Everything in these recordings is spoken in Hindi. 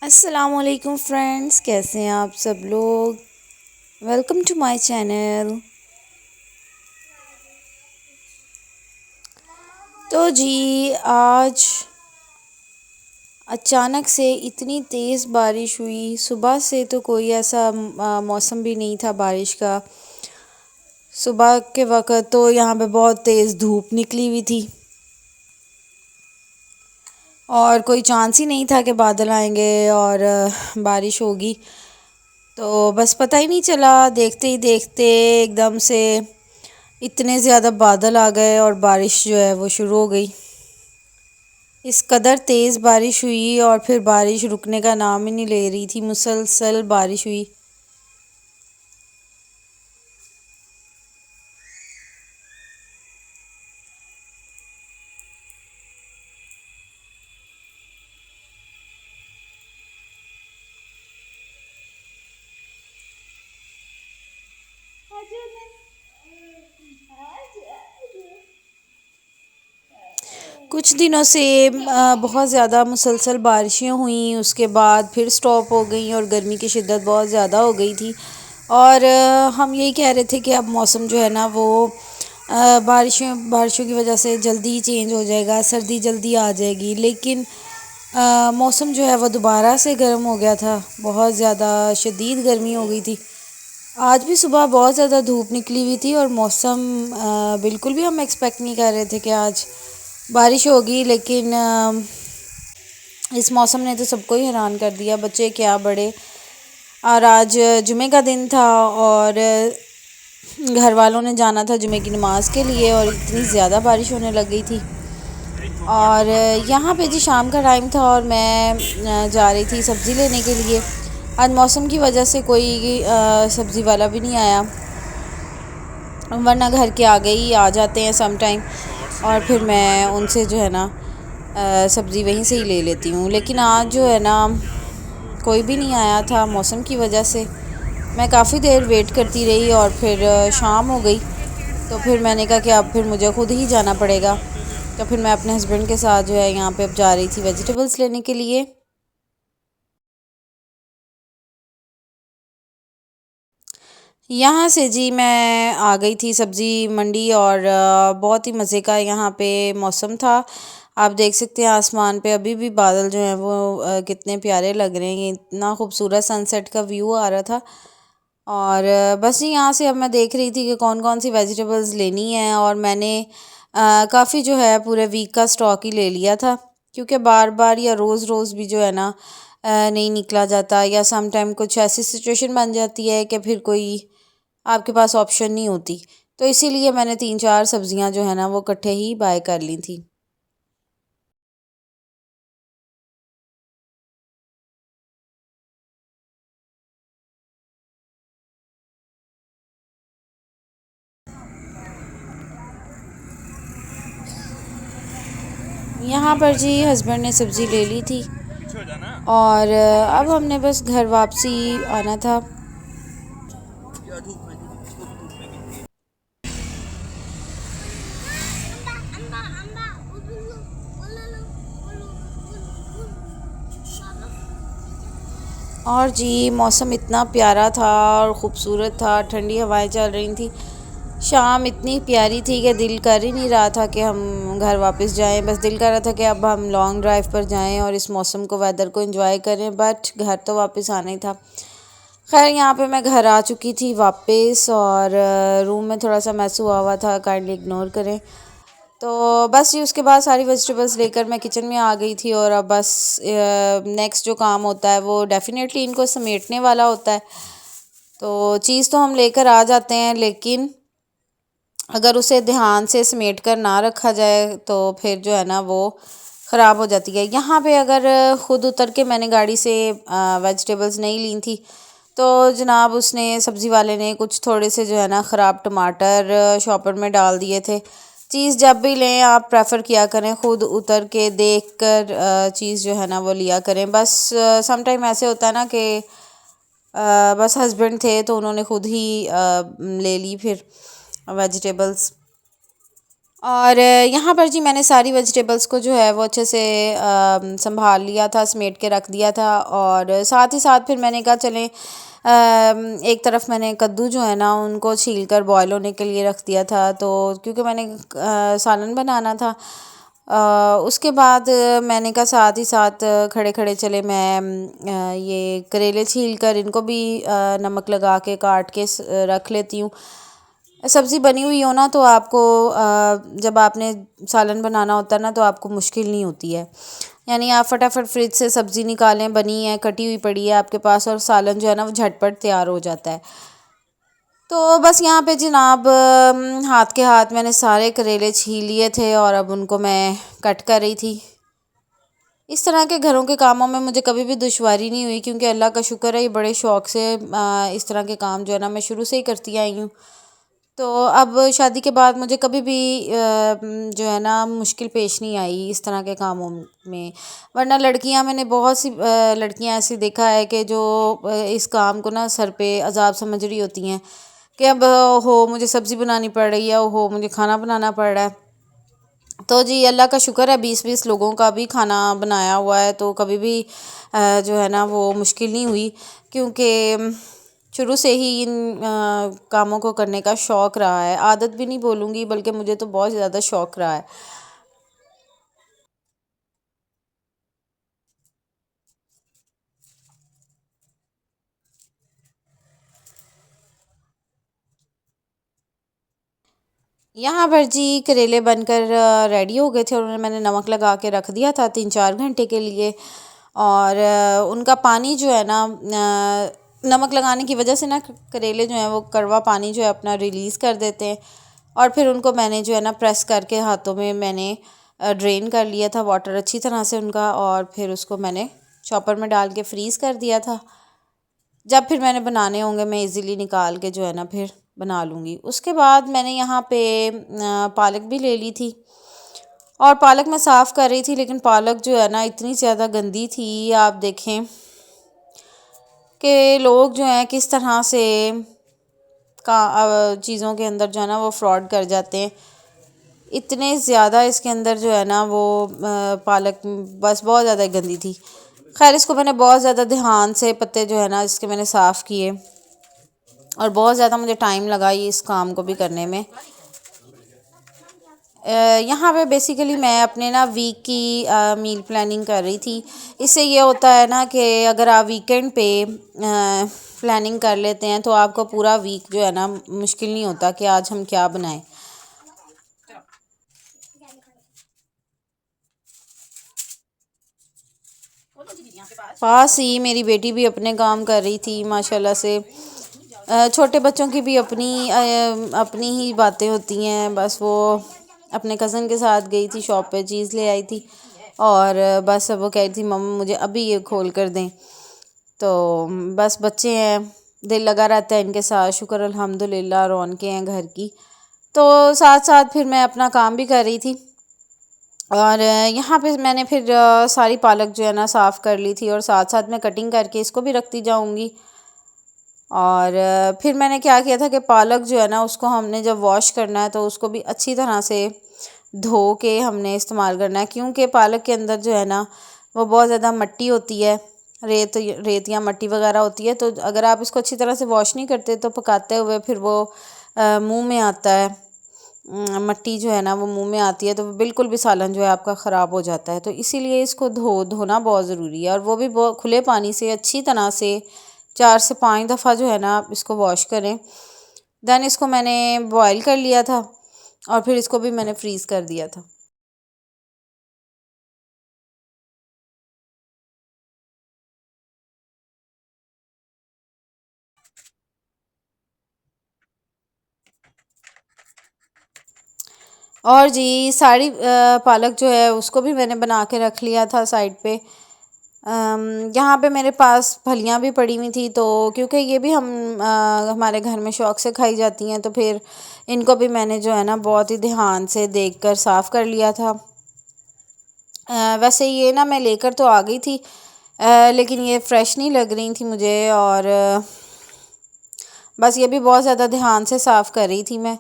अस्सलामुअलैकुम फ्रेंड्स, कैसे हैं आप सब लोग। Welcome to my channel. तो जी आज अचानक से इतनी तेज़ बारिश हुई। सुबह से तो कोई ऐसा मौसम भी नहीं था बारिश का। सुबह के वक़्त तो यहाँ पे बहुत तेज़ धूप निकली हुई थी और कोई चांस ही नहीं था कि बादल आएंगे और बारिश होगी। तो बस पता ही नहीं चला, देखते ही देखते एकदम से इतने ज़्यादा बादल आ गए और बारिश जो है वो शुरू हो गई। इस कदर तेज़ बारिश हुई और फिर बारिश रुकने का नाम ही नहीं ले रही थी, मुसलसल बारिश हुई। कुछ दिनों से बहुत ज़्यादा मुसलसल बारिशें हुई, उसके बाद फिर स्टॉप हो गई और गर्मी की शिद्दत बहुत ज़्यादा हो गई थी। और हम यही कह रहे थे कि अब मौसम जो है ना वो बारिशों बारिशों की वजह से जल्दी ही चेंज हो जाएगा, सर्दी जल्दी आ जाएगी। लेकिन मौसम जो है वो दोबारा से गर्म हो गया था, बहुत ज़्यादा शदीद गर्मी हो गई थी। आज भी सुबह बहुत ज़्यादा धूप निकली हुई थी और मौसम बिल्कुल भी हम एक्सपेक्ट नहीं कर रहे थे कि आज बारिश होगी। लेकिन इस मौसम ने तो सबको ही हैरान कर दिया, बच्चे क्या बड़े। और आज जुमे का दिन था और घर वालों ने जाना था जुमे की नमाज़ के लिए और इतनी ज़्यादा बारिश होने लग गई थी। और यहाँ पे जी शाम का टाइम था और मैं जा रही थी सब्ज़ी लेने के लिए। आज मौसम की वजह से कोई सब्ज़ी वाला भी नहीं आया, वरना घर के आगे ही आ जाते हैं सम टाइम और फिर मैं उनसे जो है ना सब्ज़ी वहीं से ही ले लेती हूँ। लेकिन आज जो है ना कोई भी नहीं आया था मौसम की वजह से। मैं काफ़ी देर वेट करती रही और फिर शाम हो गई। तो फिर मैंने कहा कि अब फिर मुझे ख़ुद ही जाना पड़ेगा। तो फिर मैं अपने हस्बैंड के साथ जो है यहाँ पे अब जा रही थी वेजिटेबल्स लेने के लिए। यहाँ से जी मैं आ गई थी सब्ज़ी मंडी और बहुत ही मज़े का यहाँ पे मौसम था। आप देख सकते हैं आसमान पे अभी भी बादल जो हैं वो कितने प्यारे लग रहे हैं। इतना खूबसूरत सनसेट का व्यू आ रहा था। और बस जी यहाँ से अब मैं देख रही थी कि कौन कौन सी वेजिटेबल्स लेनी है और मैंने काफ़ी जो है पूरे वीक का स्टॉक ही ले लिया था, क्योंकि बार बार या रोज़ रोज़ भी जो है ना नहीं निकला जाता, या सम टाइम कुछ ऐसी सिचुएशन बन जाती है कि फिर कोई आपके पास ऑप्शन नहीं होती। तो इसीलिए मैंने 3-4 सब्ज़ियाँ जो है ना वो इकट्ठे ही बाय कर ली थी। यहाँ पर जी हस्बैंड ने सब्ज़ी ले ली थी और अब हमने बस घर वापसी आना था। और जी मौसम इतना प्यारा था और ख़ूबसूरत था, ठंडी हवाएं चल रही थी। शाम इतनी प्यारी थी कि दिल कर ही नहीं रहा था कि हम घर वापस जाएं। बस दिल कर रहा था कि अब हम लॉन्ग ड्राइव पर जाएं और इस मौसम को, वेदर को एंजॉय करें, बट घर तो वापस आना ही था। खैर यहाँ पे मैं घर आ चुकी थी वापस और रूम में थोड़ा सा मैस हुआ हुआ था, काइंडली इग्नोर करें। तो बस ये उसके बाद सारी वेजिटेबल्स लेकर मैं किचन में आ गई थी और अब बस नेक्स्ट जो काम होता है वो डेफ़िनेटली इनको समेटने वाला होता है। तो चीज़ तो हम लेकर आ जाते हैं, लेकिन अगर उसे ध्यान से समेट कर ना रखा जाए तो फिर जो है ना वो ख़राब हो जाती है। यहाँ पे अगर ख़ुद उतर के मैंने गाड़ी से वेजिटेबल्स नहीं ली थी तो जनाब उसने, सब्ज़ी वाले ने, कुछ थोड़े से जो है ना ख़राब टमाटर शॉपर में डाल दिए थे। चीज़ जब भी लें आप प्रेफर किया करें ख़ुद उतर के देख कर चीज़ जो है ना वो लिया करें। बस सम टाइम ऐसे होता है ना कि बस हस्बैंड थे तो उन्होंने ख़ुद ही ले ली फिर वेजिटेबल्स। और यहाँ पर जी मैंने सारी वेजिटेबल्स को जो है वो अच्छे से संभाल लिया था, समेट के रख दिया था। और साथ ही साथ फिर मैंने कहा चलें एक तरफ मैंने कद्दू जो है ना उनको छील कर बॉयल होने के लिए रख दिया था, तो क्योंकि मैंने सालन बनाना था। उसके बाद मैंने कहा साथ ही साथ खड़े खड़े चले मैं ये करेले छील कर इनको भी नमक लगा के काट के रख लेती हूँ। सब्ज़ी बनी हुई हो ना तो आपको जब आपने सालन बनाना होता है ना तो आपको मुश्किल नहीं होती है। यानी आप फटाफट फ्रिज से सब्ज़ी निकालें, बनी है, कटी हुई पड़ी है आपके पास, और सालन जो है ना वो झटपट तैयार हो जाता है। तो बस यहाँ पे जनाब हाथ के हाथ मैंने सारे करेले छील लिए थे और अब उनको मैं कट कर रही थी। इस तरह के घरों के कामों में मुझे कभी भी दुश्वारी नहीं हुई, क्योंकि अल्लाह का शुक्र है ये बड़े शौक़ से इस तरह के काम जो है ना मैं शुरू से ही करती आई हूँ। तो अब शादी के बाद मुझे कभी भी जो है ना मुश्किल पेश नहीं आई इस तरह के कामों में। वरना लड़कियां, मैंने बहुत सी लड़कियां ऐसी देखा है कि जो इस काम को ना सर पे अजाब समझ रही होती हैं कि अब हो मुझे सब्ज़ी बनानी पड़ रही है, हो मुझे खाना बनाना पड़ रहा है। तो जी अल्लाह का शुक्र है 20-20 लोगों का भी खाना बनाया हुआ है, तो कभी भी जो है ना वो मुश्किल नहीं हुई, क्योंकि शुरू से ही इन कामों को करने का शौक़ रहा है। आदत भी नहीं बोलूँगी, बल्कि मुझे तो बहुत ज़्यादा शौक़ रहा है। यहाँ पर जी करेले बनकर रेडी हो गए थे, और उन्हें मैंने नमक लगा के रख दिया था 3-4 घंटे के लिए। और उनका पानी जो है ना नमक लगाने की वजह से ना करेले जो हैं वो कड़वा पानी जो है अपना रिलीज़ कर देते हैं। और फिर उनको मैंने जो है ना प्रेस करके हाथों में मैंने ड्रेन कर लिया था वाटर अच्छी तरह से उनका, और फिर उसको मैंने चॉपर में डाल के फ्रीज़ कर दिया था। जब फिर मैंने बनाने होंगे मैं इजीली निकाल के जो है ना फिर बना लूँगी। उसके बाद मैंने यहाँ पे पालक भी ले ली थी, और पालक मैं साफ़ कर रही थी, लेकिन पालक जो है ना इतनी ज़्यादा गंदी थी, आप देखें कि लोग जो हैं किस तरह से चीज़ों के अंदर जो है ना वो फ्रॉड कर जाते हैं। इतने ज़्यादा इसके अंदर जो है ना वो पालक बस बहुत ज़्यादा गंदी थी। खैर इसको मैंने बहुत ज़्यादा ध्यान से पत्ते जो है ना इसके मैंने साफ़ किए, और बहुत ज़्यादा मुझे टाइम लगा ये इस काम को भी करने में। यहाँ पे बेसिकली मैं अपने ना वीक की मील प्लानिंग कर रही थी। इससे ये होता है ना कि अगर आप वीकेंड पे प्लानिंग कर लेते हैं तो आपको पूरा वीक जो है ना मुश्किल नहीं होता कि आज हम क्या बनाएं। पास ही मेरी बेटी भी अपने काम कर रही थी माशाल्लाह से। छोटे बच्चों की भी अपनी ही बातें होती हैं। बस वो अपने कज़न के साथ गई थी शॉप पे, चीज़ ले आई थी, और बस अब वो कह रही थी मम्मा मुझे अभी ये खोल कर दें। तो बस बच्चे हैं, दिल लगा रहता है इनके साथ। शुक्र अल्हम्दुलिल्लाह रौनकें हैं घर की। तो साथ साथ फिर मैं अपना काम भी कर रही थी, और यहाँ पे मैंने फिर सारी पालक जो है ना साफ़ कर ली थी, और साथ साथ मैं कटिंग करके इसको भी रखती जाऊँगी। और फिर मैंने क्या किया था कि पालक जो है ना उसको हमने जब वॉश करना है तो उसको भी अच्छी तरह से धो के हमने इस्तेमाल करना है, क्योंकि पालक के अंदर जो है ना वो बहुत ज़्यादा मिट्टी होती है, रेत या मिट्टी वगैरह होती है। तो अगर आप इसको अच्छी तरह से वॉश नहीं करते तो पकाते हुए फिर वो मुंह में आता है, मिट्टी जो है ना वो मुंह में आती है, तो बिल्कुल भी सालन जो है आपका ख़राब हो जाता है। तो इसीलिए इसको धोना बहुत ज़रूरी है, और वो भी बहुत खुले पानी से अच्छी तरह से 4 से 5 दफ़ा जो है ना आप इसको वॉश करें। दैन इसको मैंने बॉयल कर लिया था, और फिर इसको भी मैंने फ्रीज़ कर दिया था। और जी सारी पालक जो है उसको भी मैंने बना के रख लिया था साइड पे। यहाँ पे मेरे पास फलियाँ भी पड़ी हुई थी, तो क्योंकि ये भी हमारे घर में शौक़ से खाई जाती हैं, तो फिर इनको भी मैंने जो है ना बहुत ही ध्यान से देखकर साफ़ कर लिया था। वैसे ये ना मैं लेकर तो आ गई थी, लेकिन ये फ़्रेश नहीं लग रही थी मुझे, और बस ये भी बहुत ज़्यादा ध्यान से साफ़ कर रही थी मैं।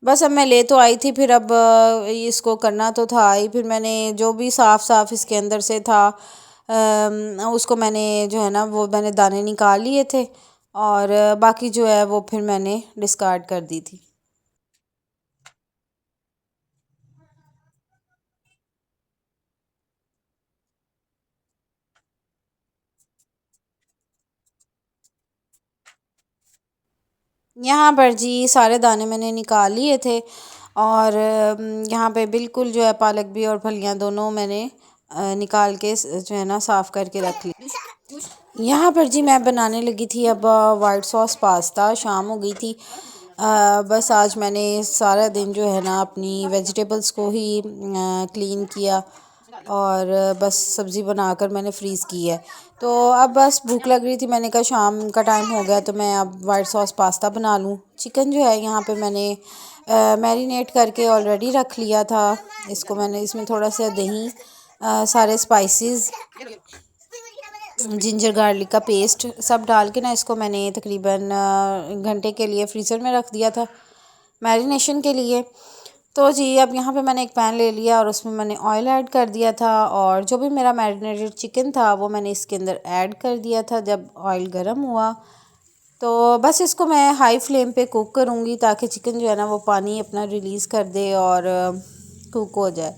बस अब मैं ले तो आई थी, फिर अब इसको करना तो था ही। फिर मैंने जो भी साफ़ साफ़ इसके अंदर से था उसको मैंने जो है ना वो मैंने दाने निकाल लिए थे, और बाकी जो है वो फिर मैंने डिस्कार्ड कर दी थी। यहाँ पर जी सारे दाने मैंने निकाल लिए थे, और यहाँ पे बिल्कुल जो है पालक भी और फलियाँ दोनों मैंने निकाल के जो है ना साफ़ करके रख ली। यहाँ पर जी मैं बनाने लगी थी अब वाइट सॉस पास्ता। शाम हो गई थी। बस आज मैंने सारा दिन जो है ना अपनी वेजिटेबल्स को ही क्लीन किया, और बस सब्ज़ी बनाकर मैंने फ्रीज़ की है। तो अब बस भूख लग रही थी, मैंने कहा शाम का टाइम हो गया तो मैं अब वाइट सॉस पास्ता बना लूँ। चिकन जो है यहाँ पे मैंने मैरिनेट करके ऑलरेडी रख लिया था। इसको मैंने इसमें थोड़ा सा दही, सारे स्पाइसेस, जिंजर गार्लिक का पेस्ट सब डाल के ना इसको मैंने तकरीबन घंटे के लिए फ्रीज़र में रख दिया था मैरिनेशन के लिए। तो जी अब यहाँ पे मैंने एक पैन ले लिया और उसमें मैंने ऑयल ऐड कर दिया था, और जो भी मेरा मैरिनेटेड चिकन था वो मैंने इसके अंदर ऐड कर दिया था। जब ऑयल गर्म हुआ तो बस इसको मैं हाई फ्लेम पे कुक करूँगी, ताकि चिकन जो है ना वो पानी अपना रिलीज़ कर दे और कुक हो जाए।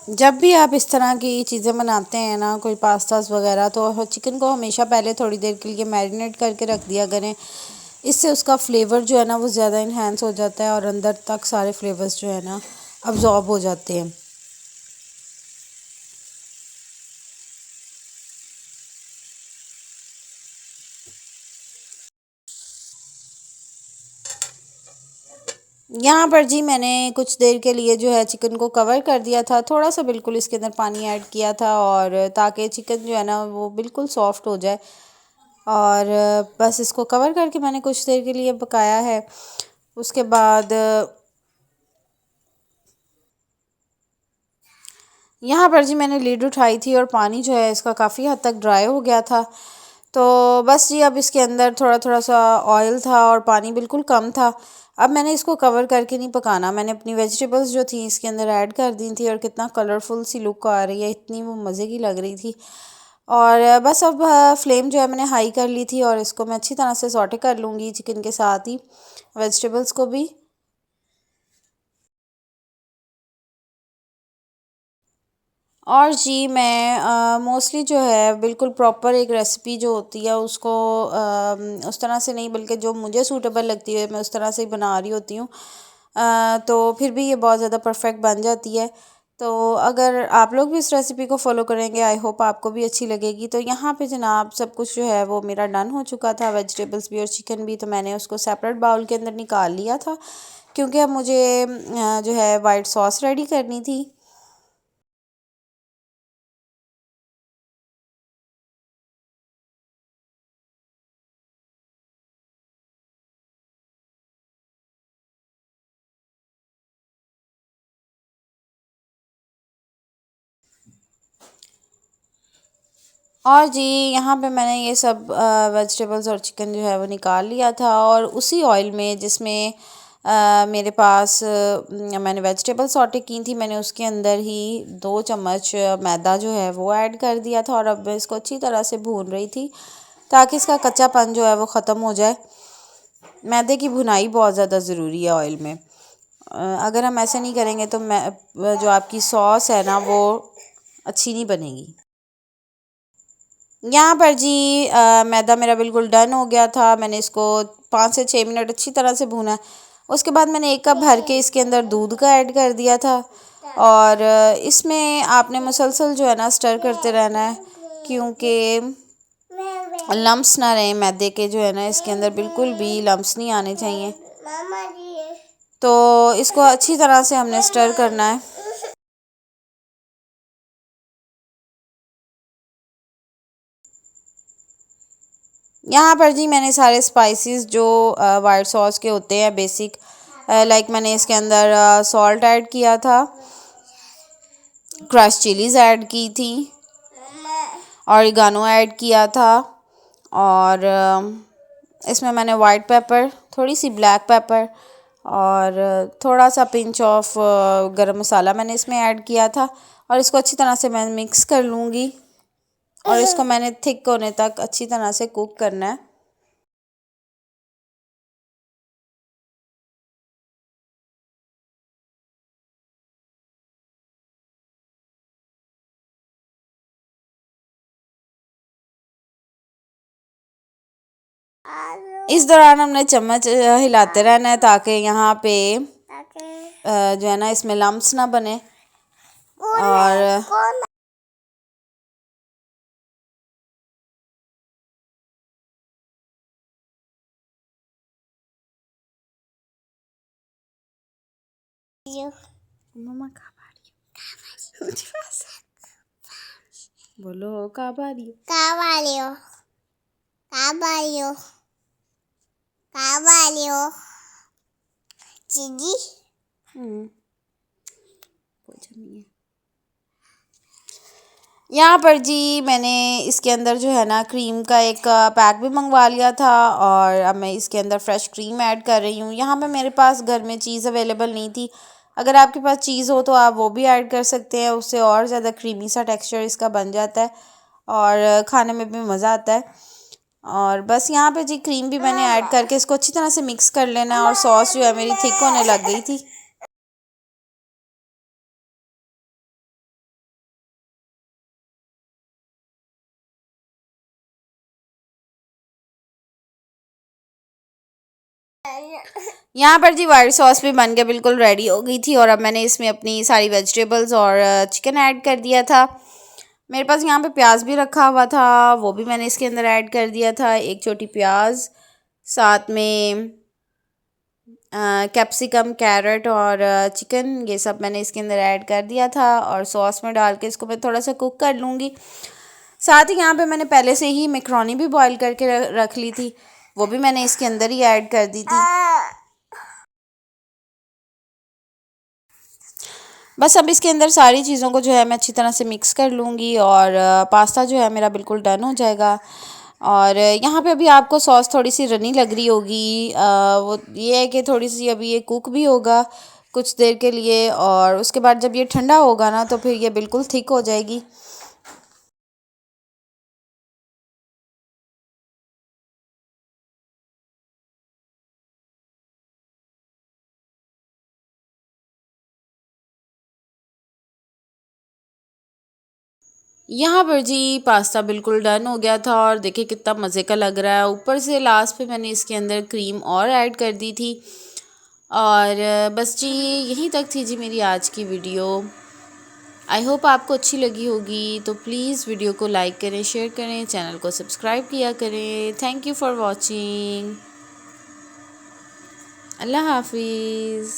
जब भी आप इस तरह की चीज़ें बनाते हैं ना, कोई पास्तास वगैरह, तो चिकन को हमेशा पहले थोड़ी देर के लिए मैरिनेट करके रख दिया करें। इससे उसका फ्लेवर जो है ना वो ज़्यादा इन्हेंस हो जाता है, और अंदर तक सारे फ्लेवर्स जो है ना अब्जॉर्ब हो जाते हैं। यहाँ पर जी मैंने कुछ देर के लिए जो है चिकन को कवर कर दिया था, थोड़ा सा बिल्कुल इसके अंदर पानी ऐड किया था, और ताकि चिकन जो है ना वो बिल्कुल सॉफ्ट हो जाए। और बस इसको कवर करके मैंने कुछ देर के लिए पकाया है। उसके बाद यहाँ पर जी मैंने लीड उठाई थी, और पानी जो है इसका काफ़ी हद तक ड्राई हो गया था। तो बस जी अब इसके अंदर थोड़ा थोड़ा सा ऑयल था और पानी बिल्कुल कम था। अब मैंने इसको कवर करके नहीं पकाना, मैंने अपनी वेजिटेबल्स जो थी इसके अंदर ऐड कर दी थी, और कितना कलरफुल सी लुक आ रही है, इतनी वो मज़े की लग रही थी। और बस अब फ्लेम जो है मैंने हाई कर ली थी, और इसको मैं अच्छी तरह से सॉटे कर लूँगी चिकन के साथ ही वेजिटेबल्स को भी। और जी मैं मोस्टली जो है बिल्कुल प्रॉपर एक रेसिपी जो होती है उसको उस तरह से नहीं, बल्कि जो मुझे सूटेबल लगती है मैं उस तरह से ही बना रही होती हूँ। तो फिर भी ये बहुत ज़्यादा परफेक्ट बन जाती है। तो अगर आप लोग भी इस रेसिपी को फॉलो करेंगे, आई होप आपको भी अच्छी लगेगी। तो यहाँ पे जनाब सब कुछ जो है वो मेरा डन हो चुका था, वेजिटेबल्स भी और चिकन भी। तो मैंने उसको सेपरेट बाउल के अंदर निकाल लिया था, क्योंकि अब मुझे जो है वाइट सॉस रेडी करनी थी। और जी यहाँ पे मैंने ये सब वेजिटेबल्स और चिकन जो है वो निकाल लिया था, और उसी ऑयल में जिसमें मेरे पास मैंने वेजिटेबल सॉटे की थी, मैंने उसके अंदर ही 2 चम्मच मैदा जो है वो ऐड कर दिया था, और अब मैं इसको अच्छी तरह से भून रही थी ताकि इसका कच्चापन जो है वो ख़त्म हो जाए। मैदे की भुनाई बहुत ज़्यादा ज़रूरी है ऑयल में। अगर हम ऐसे नहीं करेंगे तो मैं जो आपकी सॉस है ना वो अच्छी नहीं बनेगी। यहाँ पर जी मैदा मेरा बिल्कुल डन हो गया था। मैंने इसको 5 से 6 मिनट अच्छी तरह से भूना। उसके बाद मैंने 1 कप भर के इसके अंदर दूध का ऐड कर दिया था, और इसमें आपने मुसलसल जो है ना स्टर करते रहना है, क्योंकि लम्स ना रहें मैदे के, जो है ना इसके अंदर बिल्कुल भी लम्स नहीं आने चाहिए। तो इसको अच्छी तरह से हमने स्टर करना है। यहाँ पर जी मैंने सारे स्पाइसेस जो वाइट सॉस के होते हैं बेसिक, लाइक मैंने इसके अंदर सॉल्ट ऐड किया था, क्रश चिलीज़ ऐड की थी, ऑरिगानो ऐड किया था, और इसमें मैंने वाइट पेपर, थोड़ी सी ब्लैक पेपर और थोड़ा सा पिंच ऑफ गरम मसाला मैंने इसमें ऐड किया था। और इसको अच्छी तरह से मैं मिक्स कर लूँगी और इसको मैंने थिक होने तक अच्छी तरह से कुक करना है। इस दौरान हमने चम्मच हिलाते रहना है ताकि यहाँ पे जो है ना इसमें लम्प्स ना बने। और मम्मा कहाँ आ रही हो? बोलो कहाँ आ रही हो? कहाँ आ रही हो? कहाँ आ रही हो? कहाँ आ रही हो? चीजी यहाँ पर जी मैंने इसके अंदर जो है ना क्रीम का एक पैक भी मंगवा लिया था और अब मैं इसके अंदर फ्रेश क्रीम ऐड कर रही हूँ। यहाँ पे मेरे पास घर में चीज़ अवेलेबल नहीं थी। अगर आपके पास चीज़ हो तो आप वो भी ऐड कर सकते हैं, उससे और ज़्यादा क्रीमी सा टेक्सचर इसका बन जाता है और खाने में भी मज़ा आता है। और बस यहाँ पे जी क्रीम भी मैंने ऐड करके इसको अच्छी तरह से मिक्स कर लेना है और सॉस जो है मेरी थिक होने लग गई थी। यहाँ पर जी वाइट सॉस भी बन के बिल्कुल रेडी हो गई थी और अब मैंने इसमें अपनी सारी वेजिटेबल्स और चिकन ऐड कर दिया था। मेरे पास यहाँ पे प्याज भी रखा हुआ था, वो भी मैंने इसके अंदर ऐड कर दिया था, एक छोटी प्याज, साथ में कैप्सिकम, कैरेट और चिकन, ये सब मैंने इसके अंदर ऐड कर दिया था और सॉस में डाल के इसको मैं थोड़ा सा कुक कर लूँगी। साथ ही यहाँ पे मैंने पहले से ही मैक्रोनी भी बॉईल करके रख ली थी, वो भी मैंने इसके अंदर ही ऐड कर दी थी। बस अब इसके अंदर सारी चीज़ों को जो है मैं अच्छी तरह से मिक्स कर लूँगी और पास्ता जो है मेरा बिल्कुल डन हो जाएगा। और यहाँ पे अभी आपको सॉस थोड़ी सी रनी लग रही होगी, वो ये है कि थोड़ी सी अभी ये कुक भी होगा कुछ देर के लिए और उसके बाद जब ये ठंडा होगा ना तो फिर ये बिल्कुल थिक हो जाएगी। यहाँ पर जी पास्ता बिल्कुल डन हो गया था और देखिए कितना मज़े का लग रहा है। ऊपर से लास्ट पे मैंने इसके अंदर क्रीम और ऐड कर दी थी। और बस जी यहीं तक थी जी मेरी आज की वीडियो। आई होप आपको अच्छी लगी होगी, तो प्लीज़ वीडियो को लाइक करें, शेयर करें, चैनल को सब्सक्राइब किया करें। Thank you for watching. अल्लाह हाफिज़।